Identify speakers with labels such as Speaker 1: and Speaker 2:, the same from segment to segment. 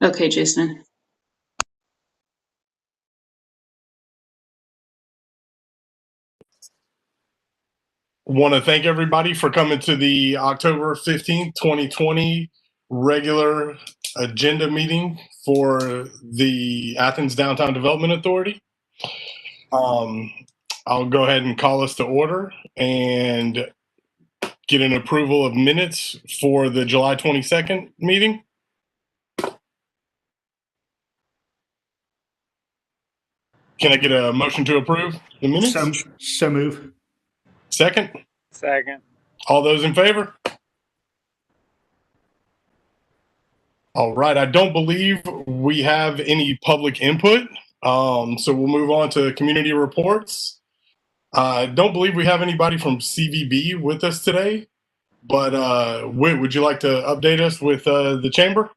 Speaker 1: Okay, Jason.
Speaker 2: Want to thank everybody for coming to the October 15th, 2020 regular agenda meeting for the Athens Downtown Development Authority. I'll go ahead and call us to order and get an approval of minutes for the July 22nd meeting. Can I get a motion to approve the minutes?
Speaker 3: So move.
Speaker 2: Second?
Speaker 4: Second.
Speaker 2: All those in favor? All right. I don't believe we have any public input. So we'll move on to community reports. I don't believe we have anybody from CVB with us today, but Whit, would you like to update us with the chamber?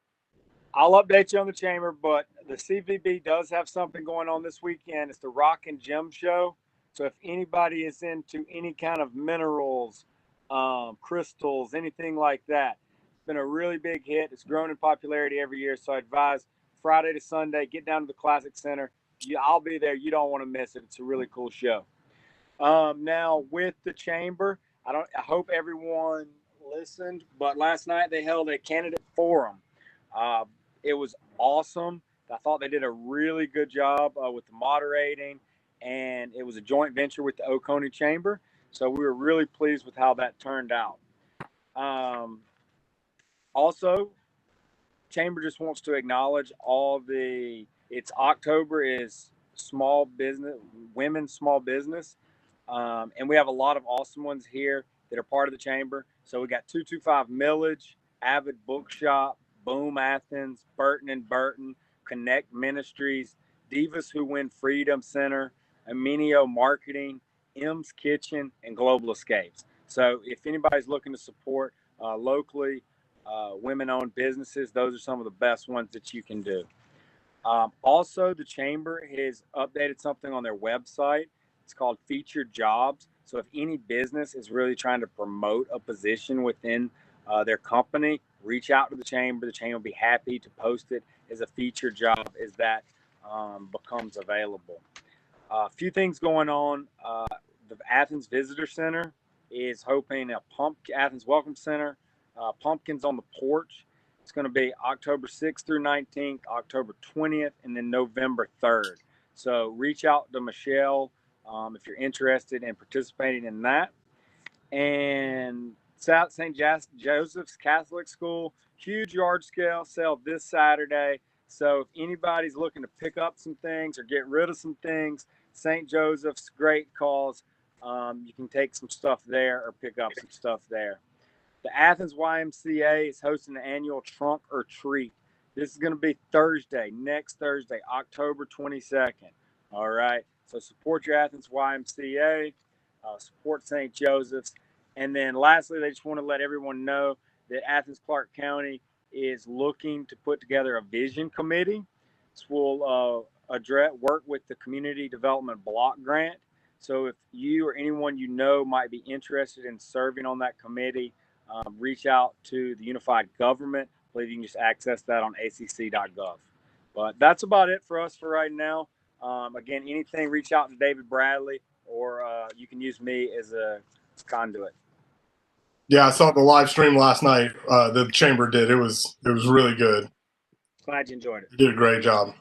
Speaker 4: I'll update you on the chamber, but the CVB does have something going on this weekend. It's the Rock and Gem Show. So if anybody is into any kind of minerals, crystals, anything like that, it's been a really big hit. It's grown in popularity every year. So I advise Friday to Sunday, get down to the Classic Center. I'll be there. You don't want to miss it. It's a really cool show. Now with the chamber, I hope everyone listened, but last night they held a candidate forum. It was awesome. I thought they did a really good job with the moderating, and it was a joint venture with the Oconee Chamber. So we were really pleased with how that turned out. Also, Chamber just wants to acknowledge it's October is small business, women's small business. And we have a lot of awesome ones here that are part of the chamber. So we got 225 Millage, Avid Bookshop, Boom Athens, Burton and Burton, Connect Ministries, Divas Who Win Freedom Center, Aminio Marketing, M's Kitchen, and Global Escapes. So if anybody's looking to support locally women-owned businesses, those are some of the best ones that you can do. Also, the chamber has updated something on their website. It's called Featured Jobs. So if any business is really trying to promote a position within their company, reach out to the chamber. The chamber will be happy to post it as a featured job as that becomes available. A few things going on. The Athens Visitor Center is hoping Athens Welcome Center, Pumpkins on the Porch. It's going to be October 6th through 19th, October 20th, and then November 3rd. So reach out to Michelle if you're interested in participating in that. And South St. Joseph's Catholic School, huge yard sale this Saturday. So if anybody's looking to pick up some things or get rid of some things, St. Joseph's, great cause. You can take some stuff there or pick up some stuff there. The Athens YMCA is hosting an annual Trunk or Treat. This is going to be next Thursday, October 22nd. All right. So support your Athens YMCA, support St. Joseph's. And then lastly, they just want to let everyone know that Athens-Clarke County is looking to put together a vision committee. This will work with the Community Development Block Grant. So if you or anyone you know might be interested in serving on that committee, reach out to the Unified Government. I believe you can just access that on acc.gov. But that's about it for us for right now. Again, anything, reach out to David Bradley, or you can use me as a conduit.
Speaker 2: Yeah, I saw the live stream last night. The chamber did. It was really good.
Speaker 4: Glad you enjoyed it.
Speaker 2: You did a great job.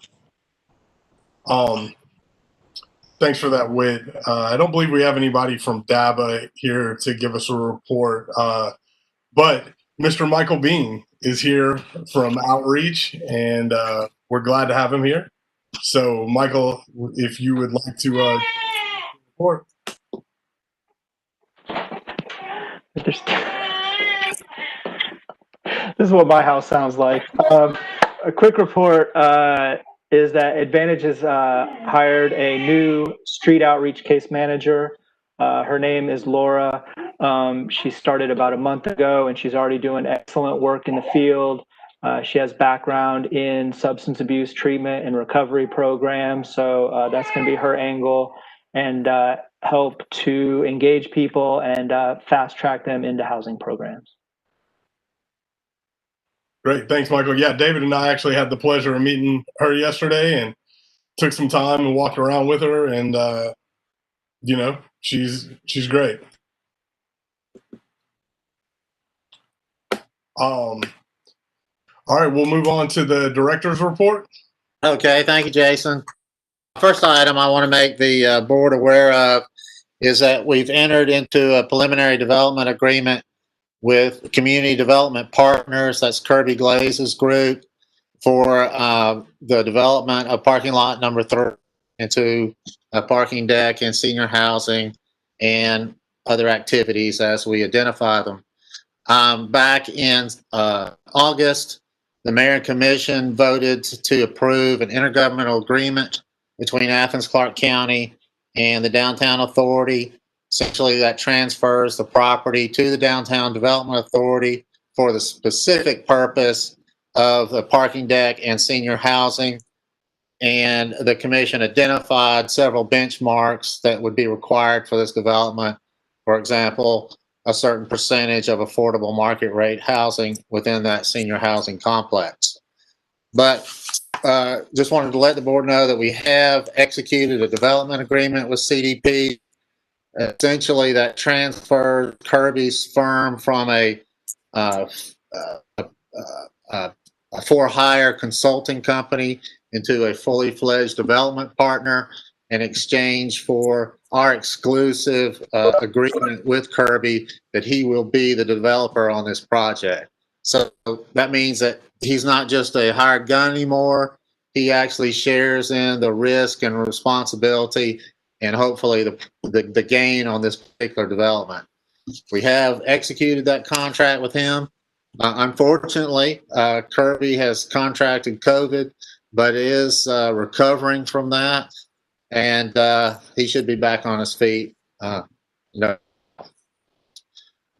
Speaker 2: Thanks for that, Whit. I don't believe we have anybody from DABA here to give us a report, but Mr. Michael Bean is here from Outreach, and we're glad to have him here. So, Michael, if you would like to report.
Speaker 5: This is what my house sounds like. A quick report is that Advantage has hired a new street outreach case manager. Her name is Laura. She started about a month ago, and she's already doing excellent work in the field. She has background in substance abuse treatment and recovery programs, so that's going to be her angle, and help to engage people and fast track them into housing programs.
Speaker 2: Great. Thanks, Michael. Yeah, David and I actually had the pleasure of meeting her yesterday and took some time and walked around with her, and she's great. All right, we'll move on to the director's report.
Speaker 1: Okay, thank you, Jason. First item I want to make the board aware of is that we've entered into a preliminary development agreement with Community Development Partners, that's Kirby Glaze's group, for the development of parking lot number 3 into a parking deck and senior housing and other activities as we identify them. Back in August, the Mayor and Commission voted to approve an intergovernmental agreement between Athens-Clarke County and the Downtown Authority. Essentially, that transfers the property to the Downtown Development Authority for the specific purpose of the parking deck and senior housing. And the commission identified several benchmarks that would be required for this development. For example, a certain percentage of affordable market rate housing within that senior housing complex. But just wanted to let the board know that we have executed a development agreement with CDP. Essentially, that transferred Kirby's firm from a for-hire consulting company into a fully fledged development partner in exchange for our exclusive agreement with Kirby that he will be the developer on this project. So that means that he's not just a hired gun anymore. He actually shares in the risk and responsibility and hopefully the gain on this particular development. We have executed that contract with him. Unfortunately, Kirby has contracted COVID, but is recovering from that, and he should be back on his feet. So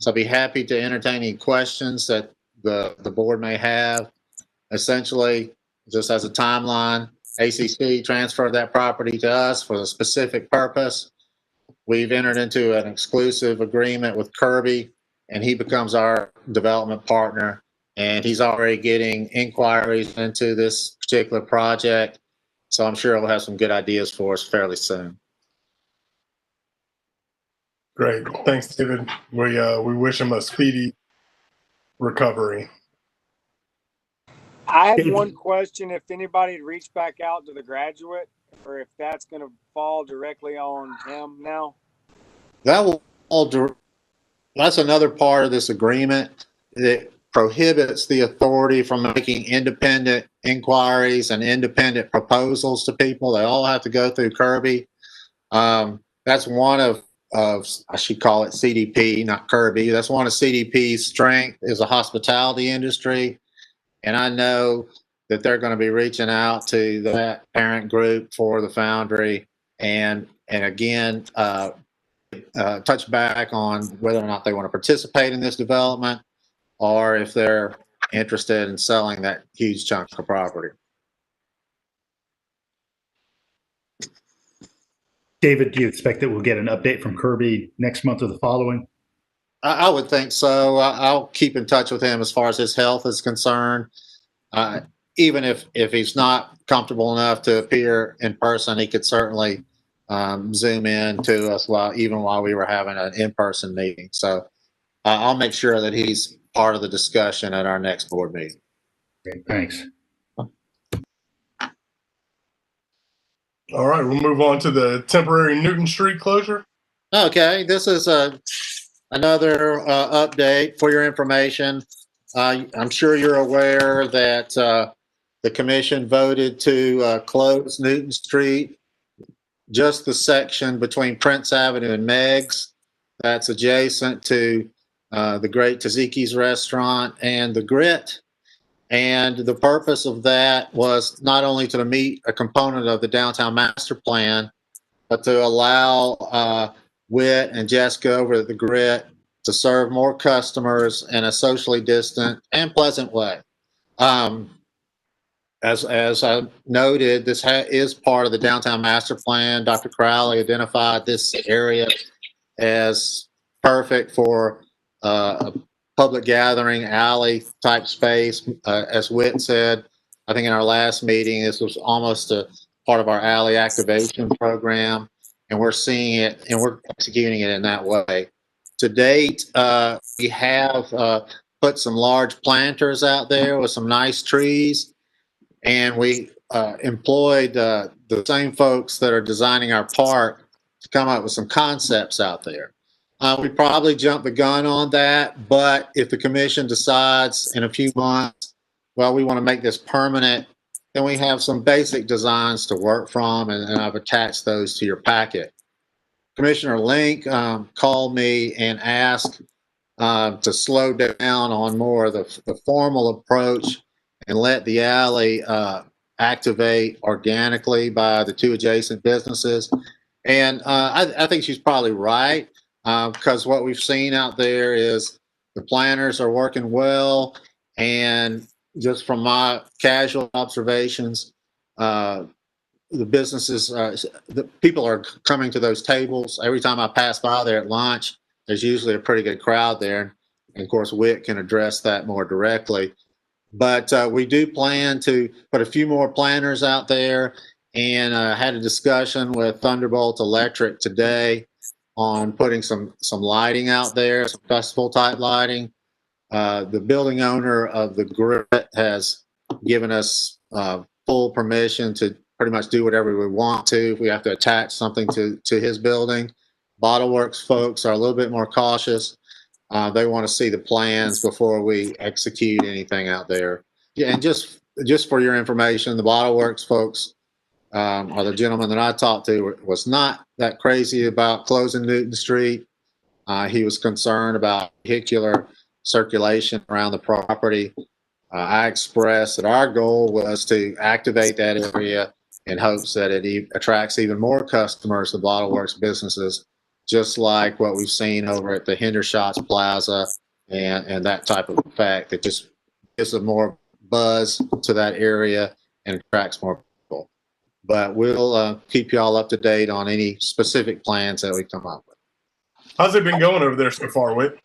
Speaker 1: I'll be happy to entertain any questions that the board may have. Essentially, just as a timeline, ACC transferred that property to us for the specific purpose. We've entered into an exclusive agreement with Kirby, and he becomes our development partner. And he's already getting inquiries into this particular project. So I'm sure he'll have some good ideas for us fairly soon.
Speaker 2: Great. Thanks, David. We wish him a speedy recovery.
Speaker 4: I have one question. If anybody had reached back out to the graduate, or if that's going to fall directly on him now.
Speaker 1: That's another part of this agreement that prohibits the authority from making independent inquiries and independent proposals to people. They all have to go through Kirby. That's one of I should call it CDP, not Kirby. That's one of CDP's strength is the hospitality industry. And I know that they're going to be reaching out to that parent group for the Foundry and again, touch back on whether or not they want to participate in this development or if they're interested in selling that huge chunk of property.
Speaker 3: David, do you expect that we'll get an update from Kirby next month or the following?
Speaker 1: I would think so. I'll keep in touch with him as far as his health is concerned. Even if he's not comfortable enough to appear in person, he could certainly Zoom in to us while we were having an in-person meeting. So I'll make sure that he's part of the discussion at our next board meeting.
Speaker 3: Great, thanks.
Speaker 2: All right, we'll move on to the temporary Newton Street closure.
Speaker 1: Okay, this is another update for your information. I'm sure you're aware that the commission voted to close Newton Street, just the section between Prince Avenue and Meg's. That's adjacent to the Great Taziki's restaurant and the Grit. And the purpose of that was not only to meet a component of the downtown master plan, but to allow Whit and Jessica over at the Grit to serve more customers in a socially distant and pleasant way. As I noted, this is part of the downtown master plan. Dr. Crowley identified this area as perfect for public gathering alley type space. As Whit said, I think in our last meeting, this was almost a part of our alley activation program, and we're seeing it and we're executing it in that way. To date, we have put some large planters out there with some nice trees, and we employed the same folks that are designing our park to come up with some concepts out there. We probably jumped the gun on that, but if the commission decides in a few months, well, we want to make this permanent, then we have some basic designs to work from, and I've attached those to your packet. Commissioner Link called me and asked to slow down on more of the formal approach and let the alley activate organically by the two adjacent businesses. And I think she's probably right, because what we've seen out there is the planners are working well. And just from my casual observations, the businesses, the people are coming to those tables. Every time I pass by there at lunch, there's usually a pretty good crowd there. And of course, Whit can address that more directly. But we do plan to put a few more planners out there, and had a discussion with Thunderbolt Electric today on putting some lighting out there, some festival type lighting. The building owner of the Grit has given us full permission to pretty much do whatever we want to. If we have to attach something to his building. Bottle Works folks are a little bit more cautious. They want to see the plans before we execute anything out there. Yeah, and just for your information, the Bottle Works folks, or the gentleman that I talked to, was not that crazy about closing Newton Street. He was concerned about vehicular circulation around the property. I expressed that our goal was to activate that area in hopes that it attracts even more customers to Bottle Works businesses, just like what we've seen over at the Hendershots Plaza and that type of effect. It just gives a more buzz to that area and attracts more people. But we'll keep you all up to date on any specific plans that we come up with.
Speaker 2: How's it been going over there so far, Whit?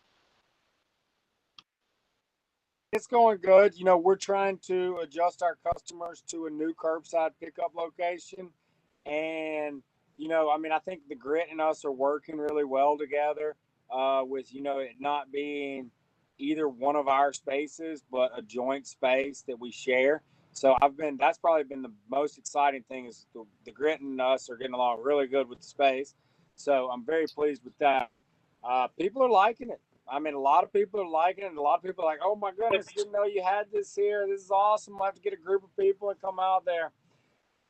Speaker 4: It's going good. You know, we're trying to adjust our customers to a new curbside pickup location. And, you know, I mean, I think the Grit and us are working really well together with, you know, it not being either one of our spaces, but a joint space that we share. So that's probably been the most exciting thing is the Grit and us are getting along really good with the space. So I'm very pleased with that. People are liking it. I mean, a lot of people are liking it, and a lot of people are like, oh my goodness, didn't know you had this here. This is awesome. We'll have to get a group of people and come out there.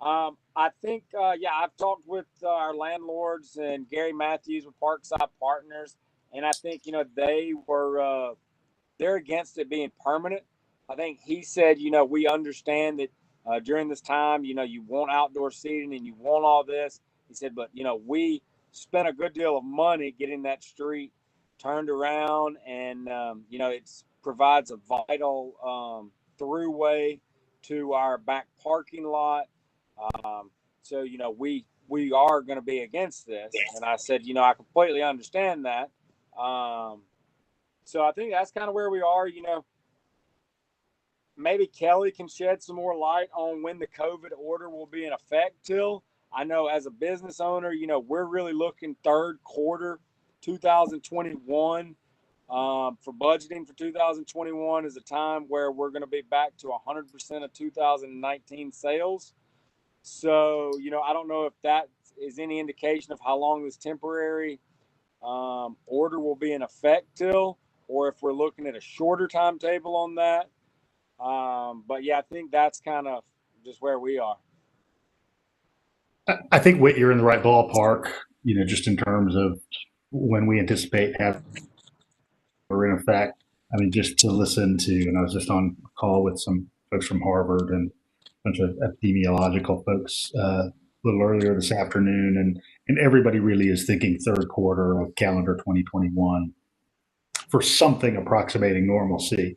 Speaker 4: I think, I've talked with our landlords and Gary Matthews with Parkside Partners, and I think, you know, they're against it being permanent. I think he said, you know, we understand that during this time, you know, you want outdoor seating and you want all this. He said, but, you know, we spent a good deal of money getting that street turned around, and you know, it provides a vital throughway to our back parking lot. So you know, we are going to be against this, and I said, you know, I completely understand that. So I think that's kind of where we are. You know, maybe Kelly can shed some more light on when the COVID order will be in effect till. I know as a business owner, you know, we're really looking third quarter 2021 for budgeting for 2021 is a time where we're going to be back to 100% of 2019 sales. So, you know, I don't know if that is any indication of how long this temporary order will be in effect till, or if we're looking at a shorter timetable on that. But yeah, I think that's kind of just where we are.
Speaker 3: I think, Whit, you're in the right ballpark, you know, just in terms of when we anticipate having or in effect. I mean, just to listen to, and I was just on a call with some folks from Harvard and a bunch of epidemiological folks a little earlier this afternoon, and everybody really is thinking third quarter of calendar 2021 for something approximating normalcy.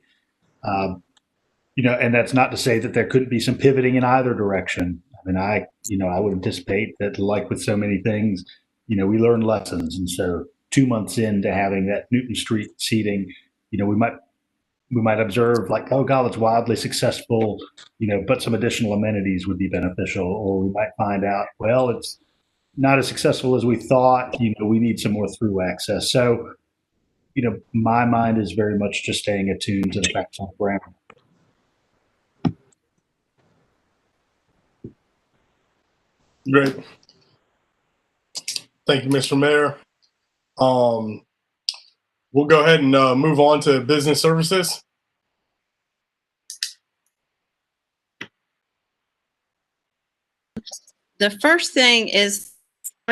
Speaker 3: You know, and that's not to say that there couldn't be some pivoting in either direction. I mean, I would anticipate that, like with so many things, you know, we learn lessons. And so 2 months into having that Newton Street seating, we might observe like, oh God, it's wildly successful, but some additional amenities would be beneficial. Or we might find out, well, it's not as successful as we thought. We need some more through access. So, my mind is very much just staying attuned to the facts on the ground.
Speaker 2: Great. Thank you, Mr. Mayor. We'll go ahead and move on to business services.
Speaker 6: The first thing is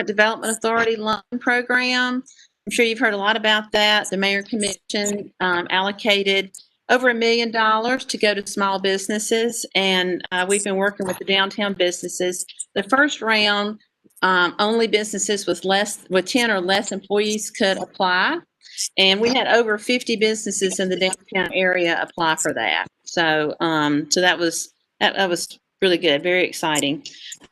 Speaker 6: Development Authority loan program. I'm sure you've heard a lot about that. The Mayor Commission allocated over $1 million to go to small businesses, and we've been working with the downtown businesses. The first round, only businesses with 10 or less employees could apply, and we had over 50 businesses in the downtown area apply for that. So, so that was really good, very exciting.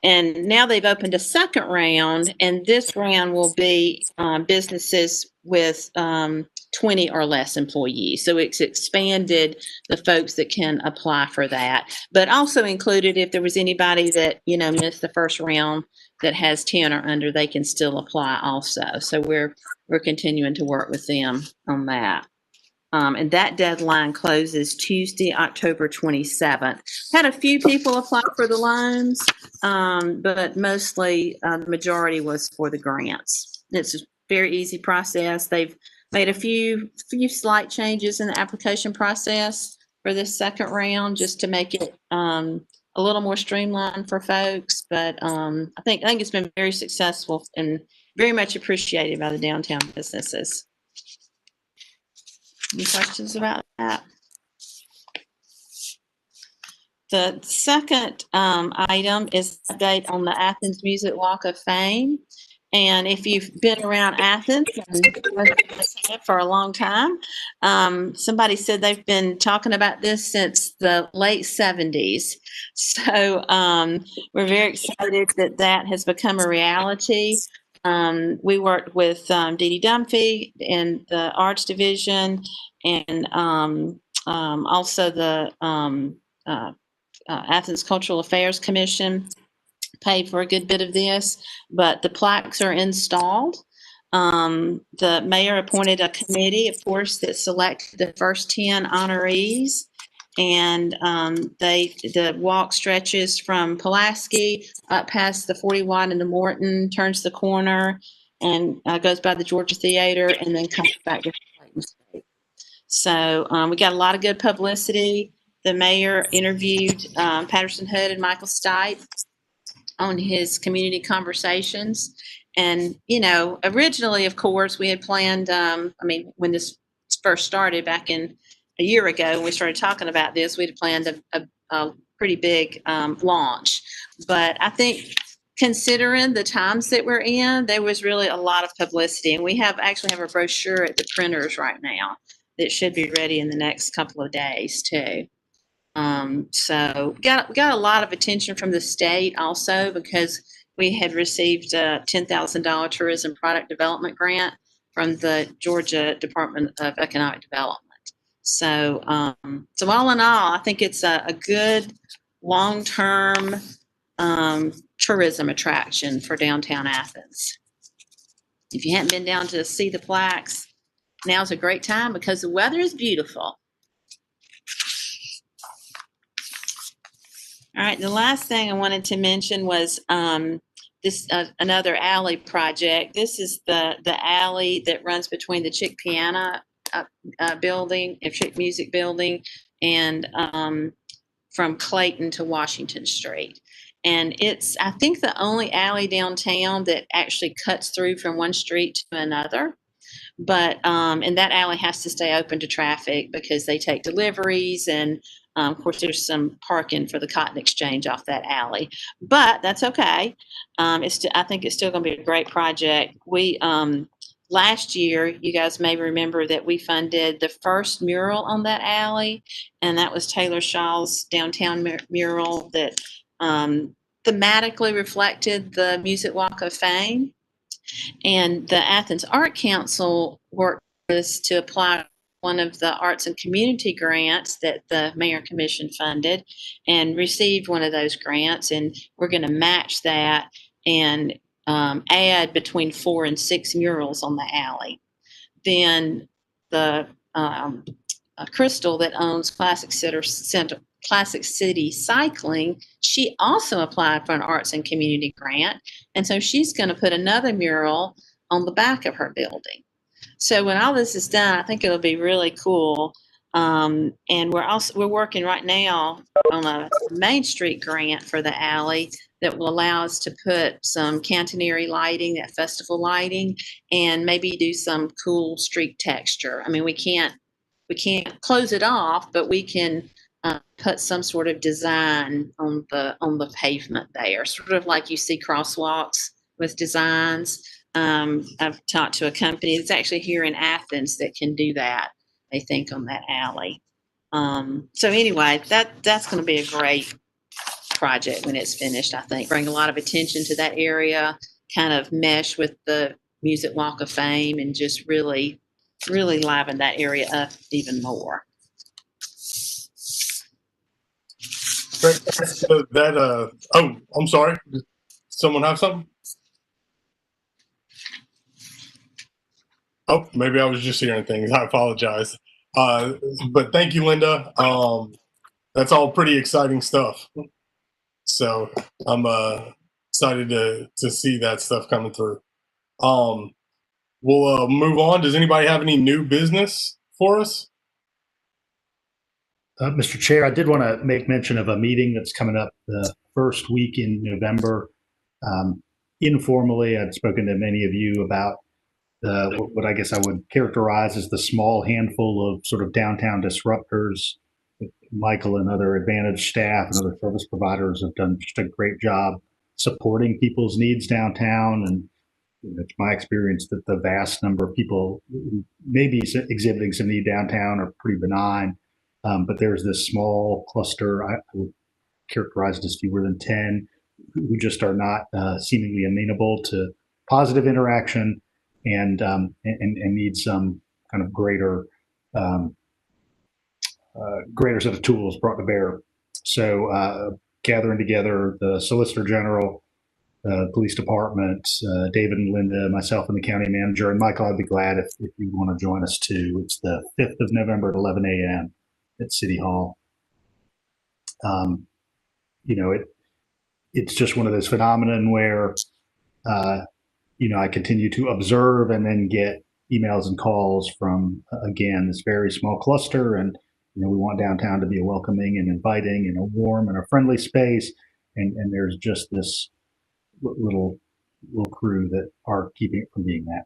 Speaker 6: And now they've opened a second round, and this round will be businesses with 20 or less employees. So it's expanded the folks that can apply for that, but also included if there was anybody that, missed the first round that has 10 or under, they can still apply also. So we're continuing to work with them on that. And that deadline closes Tuesday, October 27th. Had a few people apply for the loans, but mostly the majority was for the grants. It's a very easy process. They've made a few slight changes in the application process for this second round just to make it a little more streamlined for folks. But I think it's been very successful and very much appreciated by the downtown businesses. Any questions about that? The second item is an update on the Athens Music Walk of Fame. And if you've been around Athens for a long time, somebody said they've been talking about this since the late 70s. So we're very excited that has become a reality. We worked with Dee Dee Dunphy in the Arts Division, and also the Athens Cultural Affairs Commission paid for a good bit of this, but the plaques are installed. The mayor appointed a committee, of course, that selected the first 10 honorees. And the walk stretches from Pulaski up past the 41 into Morton, turns the corner, and goes by the Georgia Theater, and then comes back to Clayton State. So we got a lot of good publicity. The mayor interviewed Patterson Hood and Michael Stipe on his community conversations. And, originally, of course, we had planned, when this first started back in a year ago, when we started talking about this, we had planned a pretty big launch. But I think considering the times that we're in, there was really a lot of publicity. And we actually have a brochure at the printers right now that should be ready in the next couple of days too. So got a lot of attention from the state also, because we had received a $10,000 tourism product development grant from the Georgia Department of Economic Development. So, so all in all, I think it's a good long-term tourism attraction for downtown Athens. If you haven't been down to see the plaques, now's a great time because the weather is beautiful. All right, the last thing I wanted to mention was this another alley project. This is the alley that runs between the Chick Piana building, Chick Music Building, and from Clayton to Washington Street. And it's, I think, the only alley downtown that actually cuts through from one street to another. But and that alley has to stay open to traffic because they take deliveries, and of course there's some parking for the cotton exchange off that alley. But that's okay. I think it's still going to be a great project. We last year, you guys may remember that we funded the first mural on that alley, and that was Taylor Shaw's downtown mural that thematically reflected the Music Walk of Fame. And the Athens Art Council worked with us to apply one of the arts and community grants that the Mayor Commission funded and received one of those grants. And we're going to match that and add between 4 and 6 murals on the alley. Then the Crystal that owns Classic City Cycling, she also applied for an arts and community grant. And so she's going to put another mural on the back of her building. So when all this is done, I think it'll be really cool. And we're working right now on a Main Street grant for the alley that will allow us to put some cantonary lighting, that festival lighting, and maybe do some cool street texture. I mean, we can't close it off, but we can put some sort of design on the pavement there, sort of like you see crosswalks with designs. I've talked to a company that's actually here in Athens that can do that, they think, on that alley. So anyway, that's going to be a great project when it's finished, I think. Bring a lot of attention to that area, kind of mesh with the Music Walk of Fame, and just really liven that area up even more.
Speaker 2: Great. So oh, I'm sorry. Did someone have something? Oh, maybe I was just hearing things. I apologize. But thank you, Linda. That's all pretty exciting stuff. So I'm excited to see that stuff coming through. We'll move on. Does anybody have any new business for us?
Speaker 3: Mr. Chair, I did want to make mention of a meeting that's coming up the first week in November. Informally, I'd spoken to many of you about what I guess I would characterize as the small handful of sort of downtown disruptors. Michael and other Advantage staff and other service providers have done just a great job supporting people's needs downtown. And it's my experience that the vast number of people who may be exhibiting some need downtown are pretty benign. But there's this small cluster, I would characterize it as fewer than 10, who just are not seemingly amenable to positive interaction and need some kind of greater set of tools brought to bear. So gathering together the Solicitor General, Police Department, David and Linda, myself and the County Manager, and Michael, I'd be glad if you want to join us too. It's the 5th of November at 11 a.m. at City Hall. It's just one of those phenomenon where, I continue to observe and then get emails and calls from, again, this very small cluster. And, we want downtown to be a welcoming and inviting and a warm and a friendly space. And there's just this little crew that are keeping it from being that.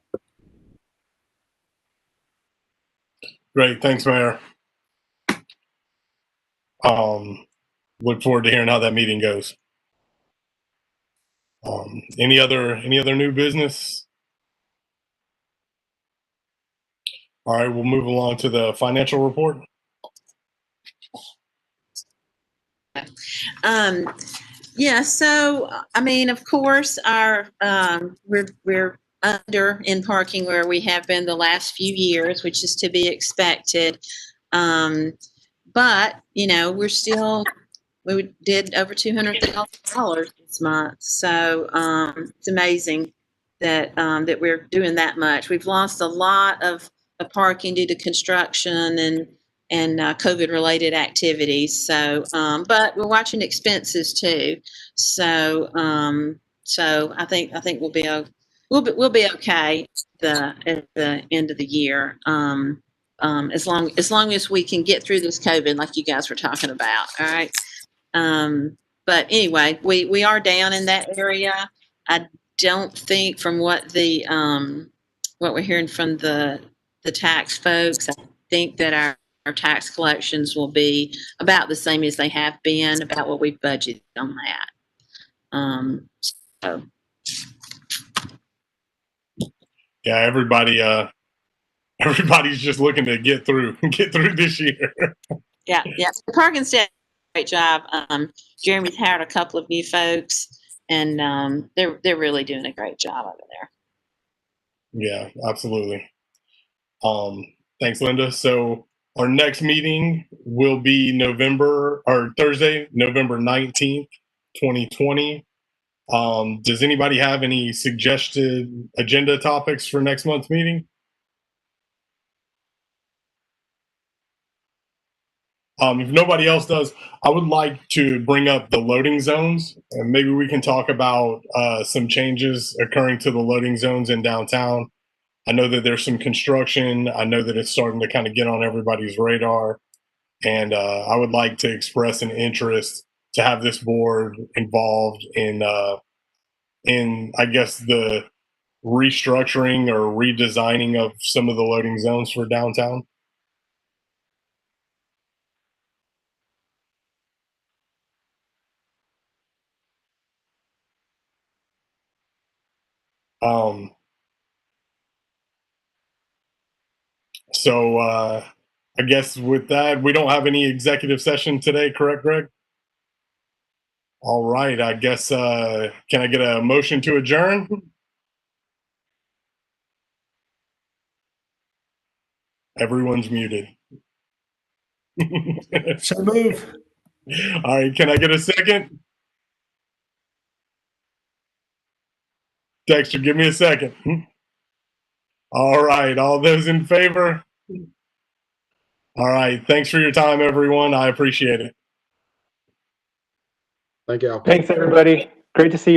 Speaker 2: Great. Thanks, Mayor. Look forward to hearing how that meeting goes. Any other new business? All right, we'll move along to the financial report.
Speaker 6: So I mean, of course, our we're under in parking where we have been the last few years, which is to be expected. But we did over $200,000 this month, so it's amazing that we're doing that much. We've lost a lot of parking due to construction and COVID-related activities. So, but we're watching expenses too. So, I think we'll be okay at the end of the year. As long as we can get through this COVID, like you guys were talking about. All right. But anyway, we are down in that area. I don't think, from what we're hearing from the tax folks, I think that our tax collections will be about the same as they have been, about what we've budgeted on that. So.
Speaker 2: Yeah, everybody's just looking to get through this year.
Speaker 6: Yeah. The parking staff, great job. Jeremy's hired a couple of new folks, and they're really doing a great job over there.
Speaker 2: Yeah, absolutely. Thanks, Linda. So our next meeting will be Thursday, November 19th, 2020. Does anybody have any suggested agenda topics for next month's meeting? If nobody else does, I would like to bring up the loading zones, and maybe we can talk about some changes occurring to the loading zones in downtown. I know that there's some construction. I know that it's starting to kind of get on everybody's radar, and I would like to express an interest to have this board involved in I guess the restructuring or redesigning of some of the loading zones for downtown. So I guess with that, we don't have any executive session today, correct, Greg? All right. I guess can I get a motion to adjourn? Everyone's muted.
Speaker 3: So move.
Speaker 2: All right. Can I get a second? Dexter, give me a second. All right. All those in favor? All right. Thanks for your time, everyone. I appreciate it.
Speaker 7: Thank you.
Speaker 5: Thanks, everybody. Great to see you.